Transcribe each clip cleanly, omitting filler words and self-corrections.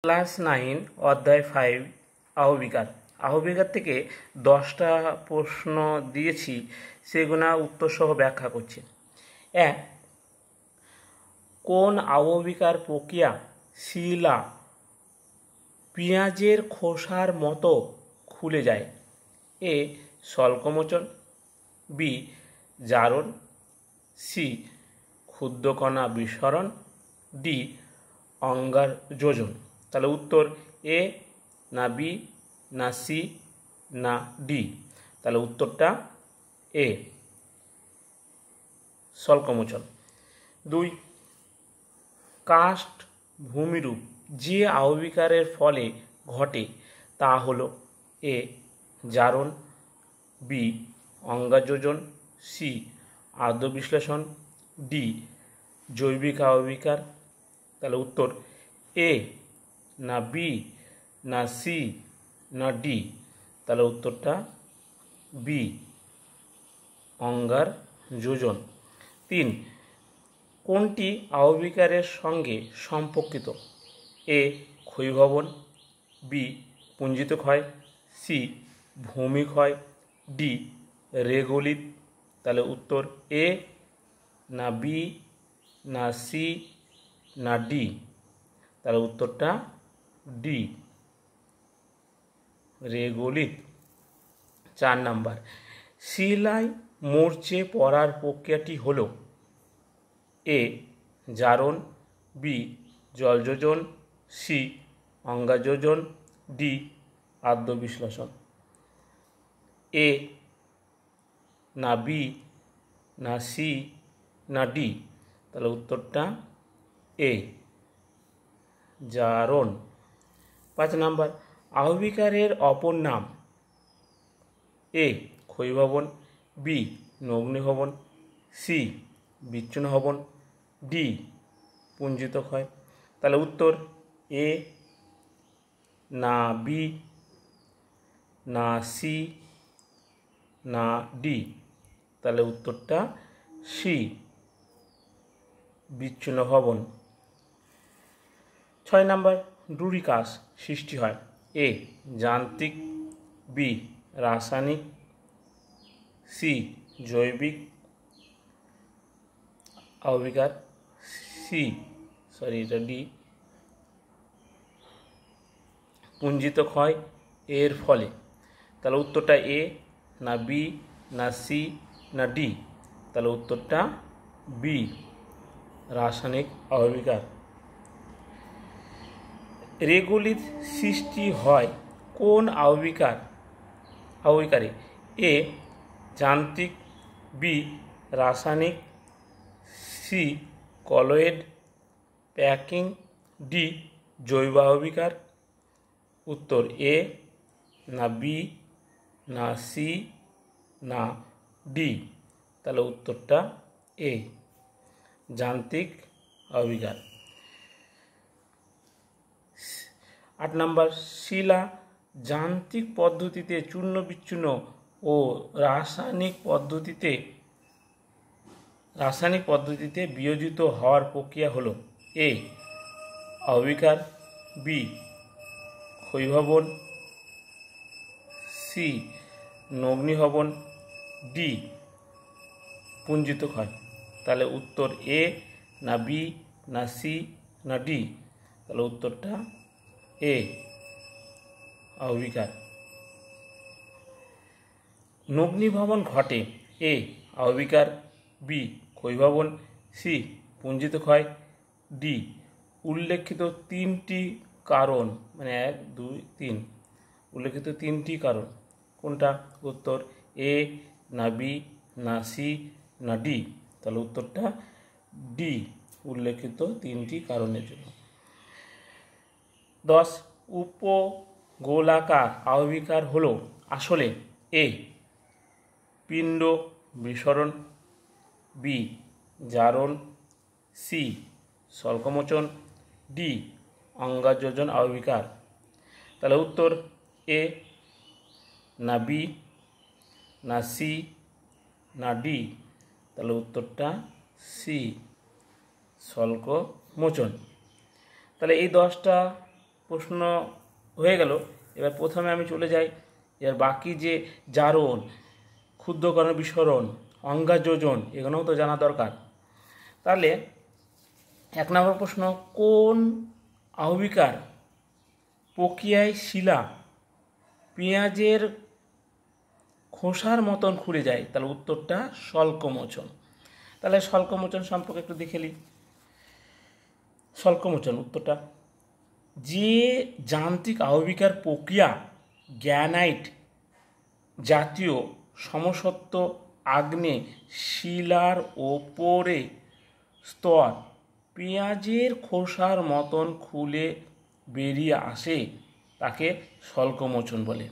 Class 9 অধ্যায় 5 আহবিকার। আহবিকার থেকে 10টা প্রশ্ন দিয়েছি, সেগুলো উত্তর সহ ব্যাখ্যা করছি। এক, কোন আহবিকার প্রক্রিয়া শিলা পেঁয়াজের খোসার মতো খুলে যায়? এ স্বল্পমোচন, বি জারণ, সি ক্ষুদ্রকণা বিস্ফোরণ, ডি অঙ্গার যোজন। তাহলে উত্তর এ না বি না সি না ডি। তাহলে উত্তরটা এ স্বল্পমোচন। 2, কাস্ট ভূমিরূপ যে আহবিকারের ফলে ঘটে তা হলো এ জারণ, বি অঙ্গাযোজন, সি আর্দ্র বিশ্লেষণ, ডি জৈবিক আহবিকার। তাহলে উত্তর এ না বি না সি না ডি। তাহলে উত্তরটা বি অঙ্গার যোজন। 3, কোনটি আহবিকারের সঙ্গে সম্পর্কিত? এ ক্ষয়ীভবন, বি পুঞ্জিত ক্ষয়, সি ভূমি ক্ষয়, ডি রেগোলিথ। তাহলে উত্তর এ না বি না সি না ডি। তাহলে উত্তরটা ডি রেগোলিথ। 4 নাম্বার, শিলায় মরচে পড়ার প্রক্রিয়াটি হলো এ জারণ, বি জলযোজন, সি অঙ্গাযোজন, ডি আর্দ্র বিশ্লেষণ। এ না বি না সি না ডি। তাহলে উত্তরটা এ জারণ। 5 নাম্বার, আহবিকারের অপর নাম? এ ক্ষয়ীভবন, বি নগ্নীভবন, সি বিচ্ছিন্ন ভবন, ডি পুঞ্জিত ক্ষয়। তাহলে উত্তর এ না বি না সি না ডি। তাহলে উত্তরটা সি বিচ্ছিন্ন ভবন। 6 নাম্বার, ডুরিকাস সৃষ্টি হয় এ যান্ত্রিক, বি রাসায়নিক, সি জৈবিক আহবিকার, এটা ডি পুঞ্জিত ক্ষয় এর ফলে। তাহলে উত্তরটা এ না বি না সি না ডি। তাহলে উত্তরটা বি রাসায়নিক আহবিকার। রেগোলিথ সৃষ্টি হয় কোন আহবিকারে? এ যান্ত্রিক, বি রাসায়নিক, সি কলয়েড প্যাকিং, ডি জৈব আহবিকার। উত্তর এ না বি না সি না ডি। তাহলে উত্তরটা এ যান্ত্রিক আহবিকার। 8 নাম্বার, শিলা যান্ত্রিক পদ্ধতিতে চূর্ণ বিচ্ছিন্ন ও রাসায়নিক পদ্ধতিতে বিয়োজিত হওয়ার প্রক্রিয়া হলো এ আহবিকার, বি ক্ষয়ীভবন, সি নগ্নীভবন, ডি পুঞ্জিত ক্ষয়। তাহলে উত্তর এ না বি না সি না ডি। তাহলে উত্তরটা এ আহবিকার। নগ্নীভবন ঘটে এ আহবিকার, বি ক্ষয়ীভবন, সি পুঞ্জিত ক্ষয়, ডি উল্লেখিত 3টি কারণ, 1 2 3 উল্লেখিত 3টি কারণ। কোনটা? উত্তর এ না বি না সি না ডি। তাহলে উত্তরটা ডি উল্লেখিত 3টি কারণের জন্য। 10, উপগোলাকার আহবিকার হলো আসলে এ পিণ্ড বিস্ফোরণ, বি জারণ, সি স্বল্পমোচন, ডি অঙ্গাযোজন আহবিকার। তাহলে উত্তর এ না বি না সি না ডি। তাহলে উত্তরটা সি স্বল্পমোচন। তাহলে এই 10টা প্রশ্ন হয়ে গেল। এবার প্রথমে আমি চলে যাই, এবার বাকি যে জারণ, ক্ষুদ্রকণা বিস্ফোরণ, অঙ্গার যোজন, এগুলোও তো জানা দরকার। তাহলে 1 নম্বর প্রশ্ন, কোন আহবিকার প্রক্রিয়ায় শিলা পেঁয়াজের খোসার মতন খুলে যায়? তাহলে উত্তরটা স্বল্পমোচন। তাহলে স্বল্পমোচন সম্পর্কে একটু দেখে নিই। স্বল্পমোচন উত্তরটা, যে যান্ত্রিক আহবিকার প্রক্রিয়া গ্রানাইট জাতীয় সমসত্ব আগ্নেয় শিলার ওপরে স্তর পেঁয়াজের খোসার মতন খুলে বেরিয়ে আসে তাকে স্বল্পমোচন বলে।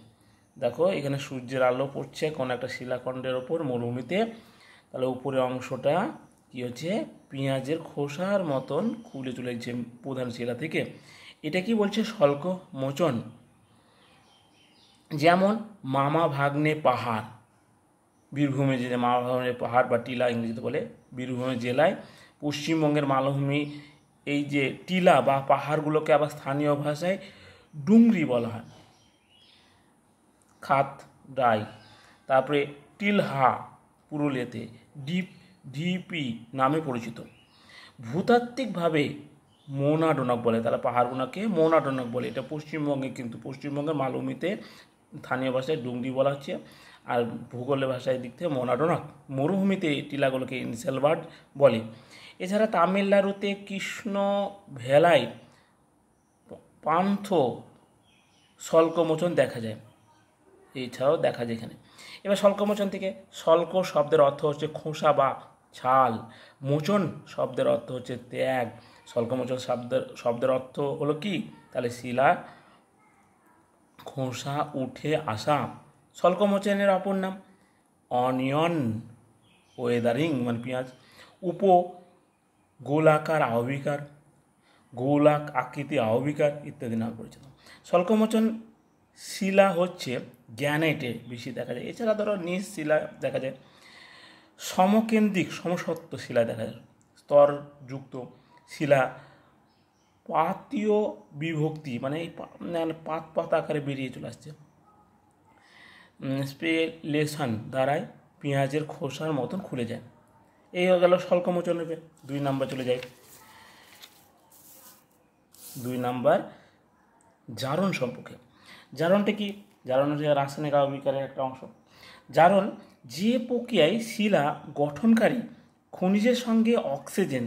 দেখো এখানে সূর্যের আলো পড়ছে কোনো একটা শিলাখণ্ডের ওপর মরুভূমিতে, তাহলে উপরের অংশটা কী হচ্ছে, পেঁয়াজের খোসার মতন খুলে চলেছে প্রধান শিলা থেকে, এটা কি বলছে স্বল্পমোচন। যেমন মামা ভাগ্নে পাহাড়, বীরভূমে যে মামা ভাগ্নে পাহাড় বা টিলা ইংরেজিতে বলে, বীরভূমের জেলায় পশ্চিমবঙ্গের মালভূমি এই যে টিলা বা পাহাড়গুলোকে আবার স্থানীয় ভাষায় ডুংরি বলা হয়। খাত ডাই, তারপরে টিলহা পুরুলিয়াতে ঢিপি নামে পরিচিত। ভূতাত্ত্বিকভাবে মৌনাডোনক বলে, তারা পাহাড়গুলোকে মৌনাডোনক বলে। এটা পশ্চিমবঙ্গে, কিন্তু পশ্চিমবঙ্গের মালভূমিতে স্থানীয় ভাষায় ডুংরি বলা হচ্ছে, আর ভূগোলের ভাষায় দিক থেকে মৌনাডোনক। মরুভূমিতে টিলাগুলোকে ইনসেলবার্ড বলে। এছাড়া তামিলনাড়ুতে কৃষ্ণ ভেলাই পান্থ স্বল্পমোচন দেখা যায়, এছাড়াও দেখা যায় এখানে। এবার স্বল্পমোচন থেকে, স্বল্প শব্দের অর্থ হচ্ছে খোসা বা ছাল, মোচন শব্দের অর্থ হচ্ছে ত্যাগ। স্বল্পমোচন শব্দের অর্থ হলো কি, তাহলে শিলা খোসা উঠে আসা। স্বল্পমোচনের অপর নাম অনিয়ন ওয়েদারিং, মানে পেঁয়াজ। গোলাকার আহবিকার, গোলাক আকৃতি আহবিকার ইত্যাদি নামে পরিচিত। স্বল্পমোচন শিলা হচ্ছে গ্রানাইটে বেশি দেখা যায়, এছাড়া ধরো নিজ শিলা দেখা যায়, সমকেন্দ্রিক সমসত্ব শিলা দেখা যায়, স্তরযুক্ত শিলা পাতীয় বিভক্তি, মানে এই পাত পাত আকারে বেরিয়ে চলে আসছে, স্পেলেশন দ্বারাই পেঁয়াজের খোসার মতন খুলে যায়। এই হয়ে গেল স্বল্পমোচন হবে। 2 নাম্বার চলে যায়। 2 নাম্বার জারণ সম্পর্কে। জারণটা কি? জারণ হচ্ছে রাসায়নিক আহবিকারের একটা অংশ। জারণ যে প্রক্রিয়ায় শিলা গঠনকারী খনিজের সঙ্গে অক্সিজেন,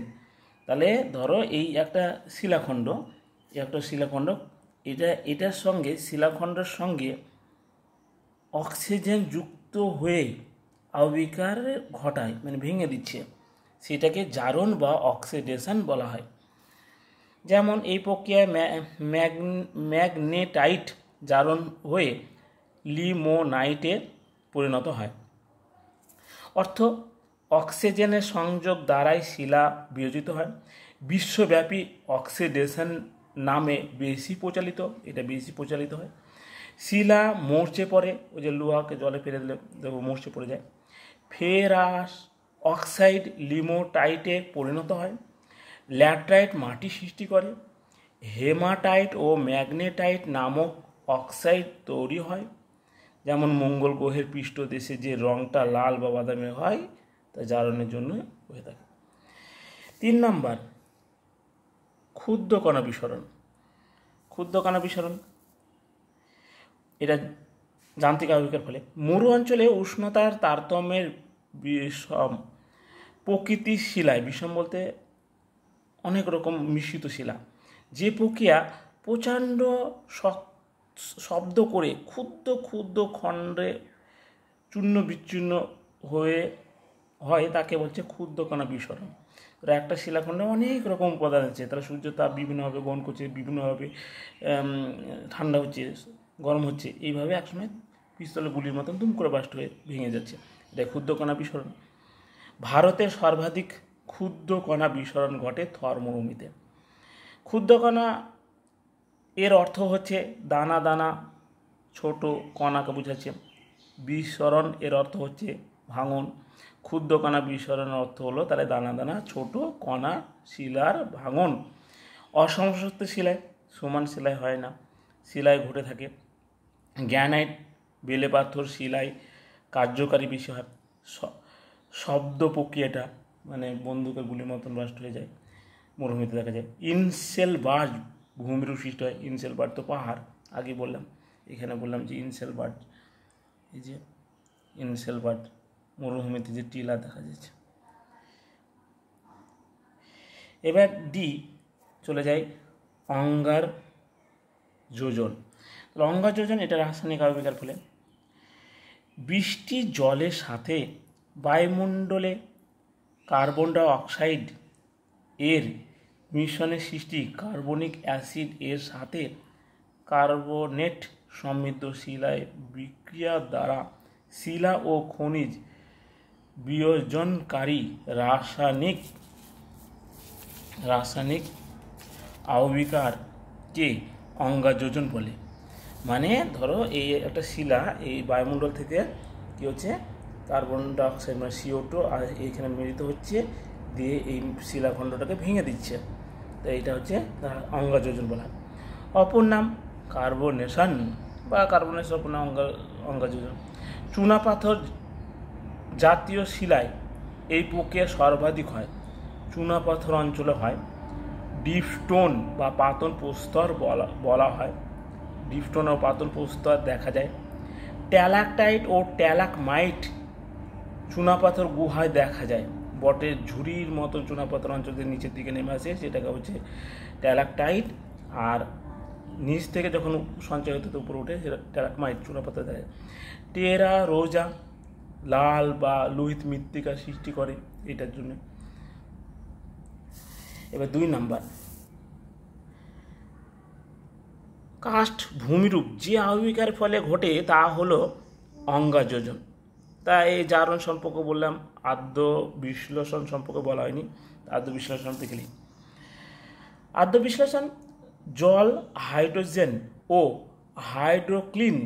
তাহলে ধরো এই একটা শিলাখণ্ড, এটার সঙ্গে শিলাখণ্ডের সঙ্গে অক্সিজেন যুক্ত হয়ে আহবিকার ঘটায়, মানে ভেঙে দিচ্ছে, সেটাকে জারণ বা অক্সিডেশন বলা হয়। যেমন এই প্রক্রিয়ায় ম্যাগনেটাইট জারণ হয়ে লিমোনাইটে পরিণত হয়। অর্থ অক্সিজেনের সংযোগ দ্বারাই শিলা বিয়োজিত হয়। বিশ্বব্যাপী অক্সিডেশন নামে বেশি প্রচলিত হয়। শিলা মরচে পড়ে, ওই যে লোহাকে জলে ফেলে দিলে দেখো মরচে পড়ে যায়। ফেরাস অক্সাইড লিমোটাইটে পরিণত হয়। ল্যাটেরাইট মাটি সৃষ্টি করে। হেমাটাইট ও ম্যাগনেটাইট নামক অক্সাইড তৈরি হয়। যেমন মঙ্গল গ্রহের পৃষ্ঠদেশে যে রঙটা লাল বা বাদামি হয়, তা জারণের জন্য হয়ে থাকে। 3 নাম্বার ক্ষুদ্রকণা বিস্ফোরণ। এটা যান্ত্রিক আহবিকার ফলে মরু অঞ্চলে উষ্ণতার তারতম্যের বিষম প্রকৃতির শিলায়, বিষম বলতে অনেক রকম মিশ্রিত শিলা, যে প্রক্রিয়া প্রচণ্ড শব্দ করে ক্ষুদ্র খণ্ডে চূর্ণ বিচ্ছিন্ন হয় তাকে বলছে ক্ষুদ্রকণা বিস্ফোরণ। তারা একটা শিলাখণ্ডে অনেক রকম উপাদান আছে, তারা সূর্য তাপ বিভিন্নভাবে গ্রহণ করছে, বিভিন্নভাবে ঠান্ডা হচ্ছে, গরম হচ্ছে, এইভাবে একসময় পিস্তলের গুলির মতন দুম করে বাস্ট হয়ে ভেঙে যাচ্ছে, এটা ক্ষুদ্রকণা বিস্ফোরণ। ভারতের সর্বাধিক ক্ষুদ্রকণা বিস্ফোরণ ঘটে থর মরুভূমিতে। ক্ষুদ্রকণা এর অর্থ হচ্ছে দানা দানা ছোট কণাকে বোঝাচ্ছে। বিস্ফোরণ এর অর্থ হচ্ছে ভাঙন। ক্ষুদ্রকণা বিস্ফোরণের অর্থ হলো তাহলে দানা দানা ছোট কণা শিলার ভাঙন। অসমসত্ব শিলায় সমান সেলাই হয় না, সেলাই ঘটে থাকে। গ্রানাইট, বেলে পাথর শিলায় কার্যকারী বিষয় হয়। শব্দ প্রক্রিয়াটা মানে বন্দুকের গুলির মতন বাস্ট হয়ে যায়, মরুভূমিতে দেখা যায়। ইনসেল বার্ড ভূমিরূপ সৃষ্টি হয়। ইনসেল বার্ড তো পাহাড়, আগে বললাম, এখানে বললাম যে ইনসেল বার্ড, এই যে ইনসেল বার্ড মরুভূমিতে যে টিলা দেখা যাচ্ছে। এবার ডি চলে যায় অঙ্গার যোজন। অঙ্গার যোজন এটা রাসায়নিক আবির্ভাবের ফলে বৃষ্টির জলের সাথে বায়ুমণ্ডলে কার্বন ডাই অক্সাইড এর মিশ্রণের সৃষ্টি। কার্বনিক অ্যাসিড এর সাথে কার্বনেট সমৃদ্ধ শিলায় বিক্রিয়া দ্বারা শিলা ও খনিজ বিয়োজনকারী রাসায়নিক আবির্ভাবকে অঙ্গাযোজন বলে। মানে ধরো এই একটা শিলা এই বায়ুমণ্ডল থেকে কী হচ্ছে, কার্বন ডাইঅক্সাইড মানে CO2 আর এইখানে মিলিত হচ্ছে, দিয়ে এই শিলাখণ্ডটাকে ভেঙে দিচ্ছে, তো এইটা হচ্ছে অঙ্গাযোজন বলা। অপর নাম কার্বনেশন বা কার্বনেশন, অপর নাম অঙ্গাযোজন। চুনাপাথর জাতীয় শিলায় এই প্রক্রিয়া সর্বাধিক হয়। চুনাপাথর অঞ্চলে হয়। ডিপস্টোন বা পাতন প্রস্তর বলা হয়। ডিপস্টোন ও পাতন প্রস্তর দেখা যায়। ট্যালাকটাইট ও ট্যালাকমাইট চুনাপাথর গুহায় দেখা যায়। বটের ঝুড়ির মতন চুনাপাথর অঞ্চল থেকে নিচের দিকে নেমে আসে, সেটাকে হচ্ছে ট্যালাকটাইট। আর নিচ থেকে যখন সঞ্চয় হতে উপরে উঠে সেটা ট্যালাকমাইট চুনাপাথর দেখা যায়। টেরা রোজা লাল বা লোহিত মৃত্তিকা সৃষ্টি করে এটার জন্য। এবার 2 নাম্বার, কাস্ট ভূমিরূপ যে আবির্ভাবের ফলে ঘটে তা হলো অঙ্গাযোজন। তাই এই জারণ সম্পর্কে বললাম, আদ্য বিশ্লেষণ সম্পর্কে বলা হয়নি, আদ্য বিশ্লেষণ থেকে লিখ। আদ্য বিশ্লেষণ জল, হাইড্রোজেন ও হাইড্রোক্লিন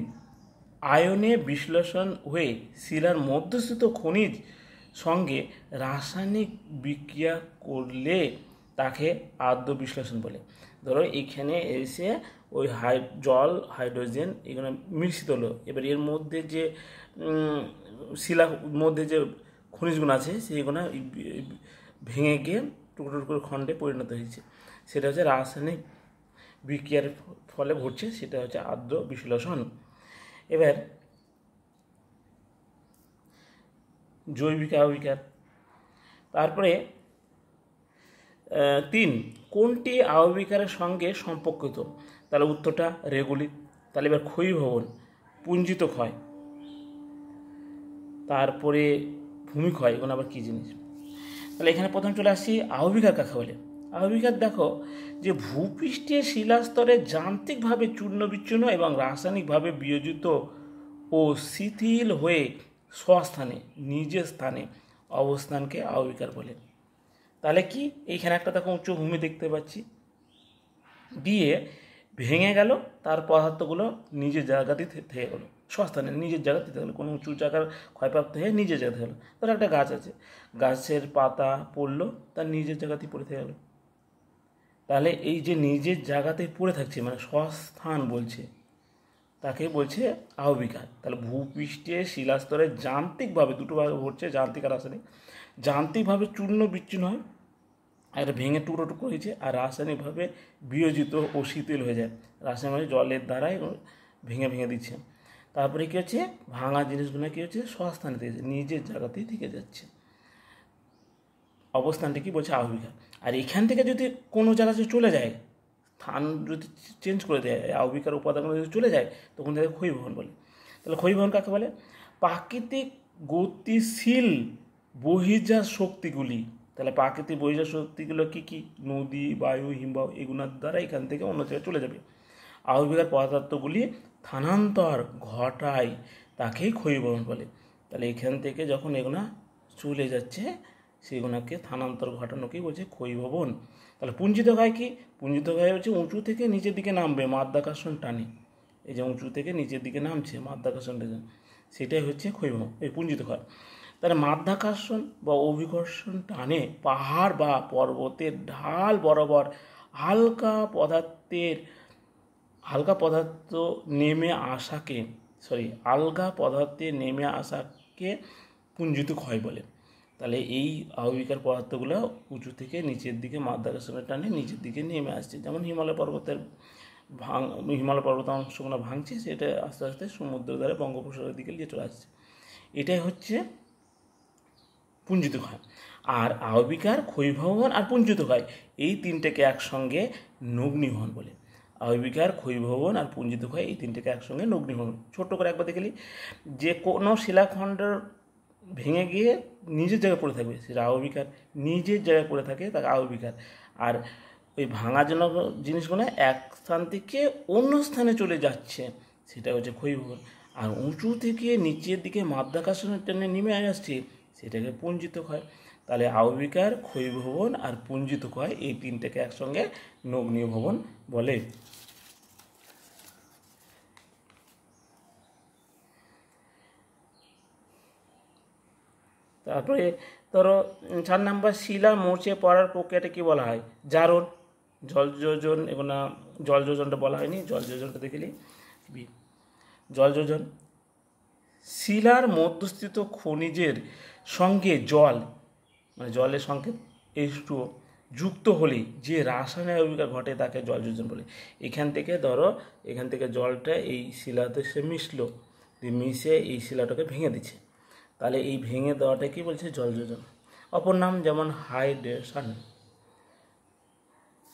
আয়নে বিশ্লেষণ হয়ে শিলার মধ্যস্থিত খনিজ সঙ্গে রাসায়নিক বিক্রিয়া করলে তাকে আদ্য বিশ্লেষণ বলে। ধরো এখানে এসে ওই জল, হাইড্রোজেন এগুলো মিশ্রিত হলো, এবার এর মধ্যে যে শিলার মধ্যে যে খনিজগুলো আছে সেইগুলো ভেঙে গিয়ে টুকরো টুকরো খণ্ডে পরিণত হয়েছে, সেটা হচ্ছে রাসায়নিক বিক্রিয়ার ফলে ঘটছে, সেটা হচ্ছে আদ্য বিশ্লেষণ। এবার জৈবিক আবির্ভাব। তারপরে 3 কোনটি আবির্ভাবের সঙ্গে সম্পর্কিত? তাহলে উত্তরটা রেগুলিত। তাহলে এবার ক্ষয়ীভবন, পুঞ্জিত ক্ষয়, তারপরে ভূমিক্ষয়, এগুলো আবার কী জিনিস? তাহলে এখানে প্রথম চলে আসছি আবির্ভাব কাকে বলে। আবির্ভাব দেখো যে ভূপৃষ্ঠের শিলাস্তরে যান্ত্রিকভাবে চূর্ণ বিচ্ছিন্ন এবং রাসায়নিকভাবে বিয়োজিত ও শিথিল হয়ে স্বস্থানে নিজের স্থানে অবস্থানকে আবির্ভাব বলে। তাহলে কি এইখানে একটা দেখো উচ্চ ভূমি দেখতে পাচ্ছি, দিয়ে ভেঙে গেল, তার পদার্থগুলো নিজের জায়গাতেই থেকে গেলো, স্বস্থানে নিজের জায়গাতে থেকে গেলো, কোনো উঁচু জায়গার ক্ষয়প্রাপ্ত হয়ে নিজের জায়গাতে গেলো। ধরো একটা গাছ আছে, গাছের পাতা পড়লো, তার নিজের জায়গাতেই পড়ে থেকে গেলো। তাহলে এই যে নিজের জায়গাতেই পড়ে থাকছে মানে স্বস্থান বলছে, তাকে বলছে আবির্ভাব। তাহলে ভূপৃষ্ঠে শিলাস্তরে যান্ত্রিকভাবে, দুটো ভাবে ঘটছে, যান্ত্রিক আর রাসায়নিক। যান্ত্রিকভাবে চূর্ণ বিচ্ছিন্ন হয়, আর ভেঙে টুকরো টুকরো হয়েছে, আর রাসায়নিকভাবে বিয়োজিত ও শিথিল হয়ে যায়, রাসায়নিকভাবে জলের দ্বারাই ভেঙে ভেঙে দিচ্ছে। তারপরে কী হচ্ছে, ভাঙা জিনিসগুলো কী হচ্ছে, স্বস্থানে থেকে নিজের জায়গাতেই থেকে যাচ্ছে, অবস্থানটা কি বলছে আবির্ভাব। আর এখান থেকে যদি কোনো জায়গায় চলে যায়, স্থান যদি চেঞ্জ করে দেয়, আবির্ভাবের উপাদানগুলো যদি চলে যায়, তখন তাকে ক্ষয়ীভবন বলে। তাহলে ক্ষয়ীভবন কাকে বলে? প্রাকৃতিক গতিশীল বহির্জাত শক্তিগুলি। তাহলে প্রাকৃতিক বহির্জাত শক্তিগুলো কী কী? নদী, বায়ু, হিমবাহ, এগুলোর দ্বারা এখান থেকে অন্য জায়গায় চলে যাবে। আবির্ভাবের পদার্থগুলি স্থানান্তর ঘটায়, তাকেই ক্ষয়ীভবন বলে। তাহলে এখান থেকে যখন এগুলো চলে যাচ্ছে, সেগুলোকে স্থানান্তর ঘটানোকেই বলছে ক্ষয়ীভবন। তাহলে পুঞ্জিত ক্ষয় কি? পুঞ্জিত ক্ষয় হচ্ছে উঁচু থেকে নিচের দিকে নামবে মাধ্যাকর্ষণ টানে, এই যে উঁচু থেকে নিচের দিকে নামছে মাধ্যাকর্ষণ টানে, সেটাই হচ্ছে ক্ষয়ীভবন, এই পুঞ্জিত ক্ষয়। তাহলে মাধ্যাকর্ষণ বা অভিকর্ষণ টানে পাহাড় বা পর্বতের ঢাল বরাবর হালকা পদার্থের পদার্থের আলগা পদার্থে নেমে আসাকে পুঞ্জিত ক্ষয় বলে। তাহলে এই আবহবিকার পদার্থগুলো উঁচু থেকে নিচের দিকে মাধ্যাকর্ষণের টানে নিচের দিকে নেমে আসছে। যেমন হিমালয় পর্বত অংশগুলো ভাঙছে, সেটা আস্তে আস্তে সমুদ্র দ্বারা বঙ্গোপসাগরের দিকে নিয়ে চলে আসছে। এটাই হচ্ছে পুঞ্জিত ক্ষয়। আর আবহবিকার ক্ষয়ীভবন আর পুঞ্জিত ক্ষয় এই তিনটেকে একসঙ্গে নগ্নীভবন বলে। আবহবিকার ক্ষয়ীভবন আর পুঞ্জিত ক্ষয় এই তিনটেকে একসঙ্গে নগ্নীভবন। ছোট্ট করে একবার দেখে নিই, যে কোনো শিলাখণ্ডের ভেঙে গিয়ে নিজের জায়গায় পড়ে থাকবে সেটা আবহবিকার, নিজের জায়গায় পড়ে থাকে তাকে আবহবিকার। আর ওই ভাঙার জন্য জিনিসগুলো এক স্থান থেকে অন্য স্থানে চলে যাচ্ছে সেটা হচ্ছে ক্ষয়ীভবন। আর উঁচু থেকে নিচের দিকে মাধ্যাকর্ষণের টানে নেমে আসছে সেটাকে পুঞ্জিত ক্ষয়। তাহলে আবহবিকার ক্ষয়ীভবন আর পুঞ্জিত ক্ষয় এই তিনটাকে একসঙ্গে নগ্নীভবন বলে। তারপরে ধরো 4 নম্বর, শিলা মরচে পড়ার প্রক্রিয়াটা কি বলা হয়? জারণ। জলযোজন, এবং জলযোজনটা বলা হয়নি, জলযোজনটা দেখলি জলযোজন। শিলার মধ্যস্থিত খনিজের সঙ্গে জল, মানে জলের সংকেত H2O যুক্ত হলে যে রাসায়নিক আবহবিকা ঘটে তাকে জলযোজন বলে। এখান থেকে জলটা এই শিলাতে সে মিশলো, মিশে এই শিলাটাকে ভেঙে দিচ্ছে, তাহলে এই ভেঙে দেওয়াটা কি বলছে? জলযোজন। অপর নাম যেমন হাইড্রেশন।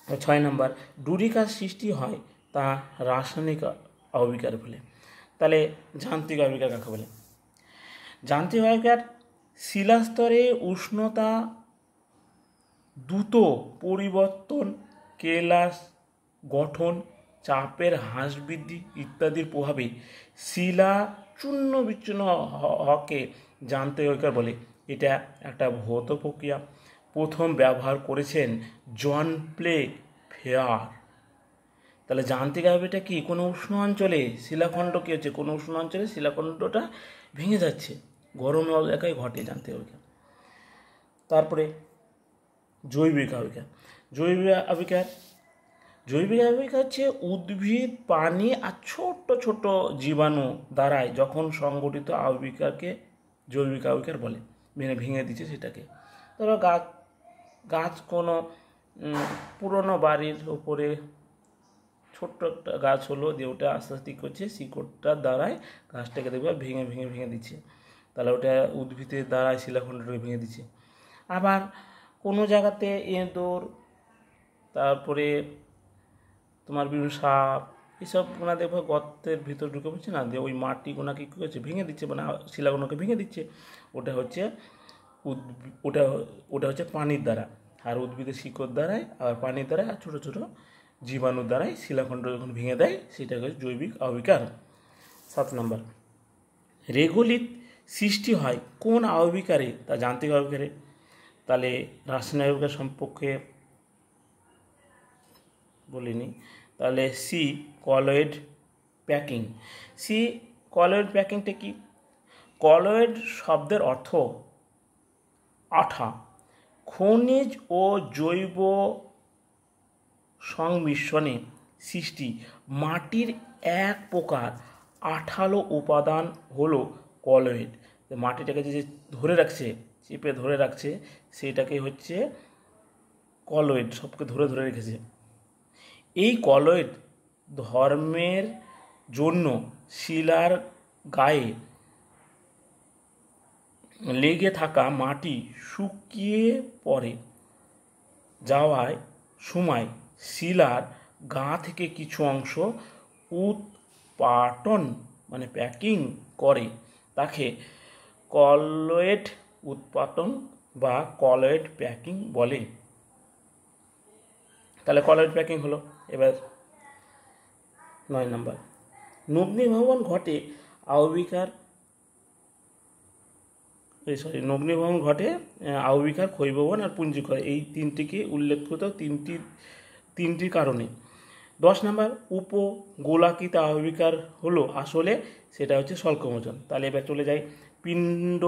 6 নম্বর, ডুরিকার সৃষ্টি হয় তা রাসায়নিক আবহবিকার ফলে। তাহলে যান্ত্রিক আবহবিকা কাকে বলে? যান্ত্রিক আবহবিকার শিলাস্তরে উষ্ণতা দ্রুত পরিবর্তন, কেলাস গঠন, চাপের হ্রাস বৃদ্ধি ইত্যাদির প্রভাবে শিলা চূর্ণ বিচ্ছিন্ন হওয়াকে যান্ত্রিক আবহবিকার বলে। এটা একটা ভৌত প্রক্রিয়া। প্রথম ব্যবহার করেছেন জন প্লেফেয়ার। তাহলে যান্ত্রিক আবহবিকাটা কি? কোনো উষ্ণ অঞ্চলে শিলাখণ্ড কী হচ্ছে? কোনো উষ্ণ অঞ্চলে শিলাখণ্ডটা ভেঙে যাচ্ছে, গরম এলাকায় ঘটে যান্ত্রিক আবহবিকা। তারপরে জৈবিক আবহবিকা। জৈবিক আবহবিকা হচ্ছে উদ্ভিদ, পানি আর ছোট্ট ছোট্ট জীবাণু দ্বারাই যখন সংগঠিত আবহবিকাকে জৈবিক আবহবিকার বলে। ভেঙে দিচ্ছে সেটাকে। ধরো গাছ কোনো পুরনো বাড়ির ওপরে ছোট্ট একটা গাছ হলো, দিয়ে ওটা আস্তে আস্তে করছে, শিকড়টার দ্বারাই গাছটাকে দেখবে ভেঙে দিচ্ছে, তাহলে ওটা উদ্ভিদের দ্বারাই শিলাখণ্ডটাকে ভেঙে দিচ্ছে। আবার কোনো জায়গাতে এঁদোর, তারপরে তোমার বিভিন্ন সাপ, এসব দেখবে গর্তের ভিতর ঢুকে পড়ছে না, দিয়ে ওই মাটিগুলোকে কী করছে? ভেঙে দিচ্ছে, মানে শিলাগুলোকে ভেঙে দিচ্ছে। ওটা হচ্ছে পানির দ্বারা, আর উদ্ভিদের শিকড় দ্বারাই, আর পানির দ্বারা, আর ছোটো ছোটো জীবাণুর দ্বারাই শিলাখণ্ড যখন ভেঙে দেয় সেটা হচ্ছে জৈবিক আবহবিকার। 7 নম্বর, রেগোলিথ সৃষ্টি হয় কোন আবহবিকারে? তা যান্ত্রিক আবহবিকারে। তাহলে রাসায়নিক আবহবিকার সম্পর্কে বলিনি। তাহলে সি কলয়েড প্যাকিং। কলয়েড প্যাকিংটা কি? কলয়েড শব্দের অর্থ আঠা। খনিজ ও জৈব সংমিশ্রণে সৃষ্টি মাটির এক প্রকার আঠালো উপাদান হলো কলয়েড। মাটিটাকে যে ধরে রাখছে, চেপে ধরে রাখছে, সেটাকে হচ্ছে কলয়েড, সবকে ধরে রেখেছে। এই কলয়েড ধর্মের জন্য শিলার গায়ে লেগে থাকা মাটি শুকিয়ে পড়ে যাওয়ার সময় শিলার গা থেকে কিছু অংশ উৎপাটন, মানে প্যাকিং করে, তাকে কলয়েড উৎপাটন বা কলয়েড প্যাকিং বলে। তাহলে কলয়েড প্যাকিং হলো। এবার 9 নম্বর, নগ্নীভবন ঘটে আবহবিকার ক্ষয়ীভবন আর পুঞ্জি ক্ষয়, এই তিনটিকে উল্লেখিত তিনটি কারণে। 10 নম্বর, উপগোলাকৃত আবহবিকার হলো আসলে সেটা হচ্ছে স্বল্পমোচন। তাহলে এবার চলে যাই পিণ্ড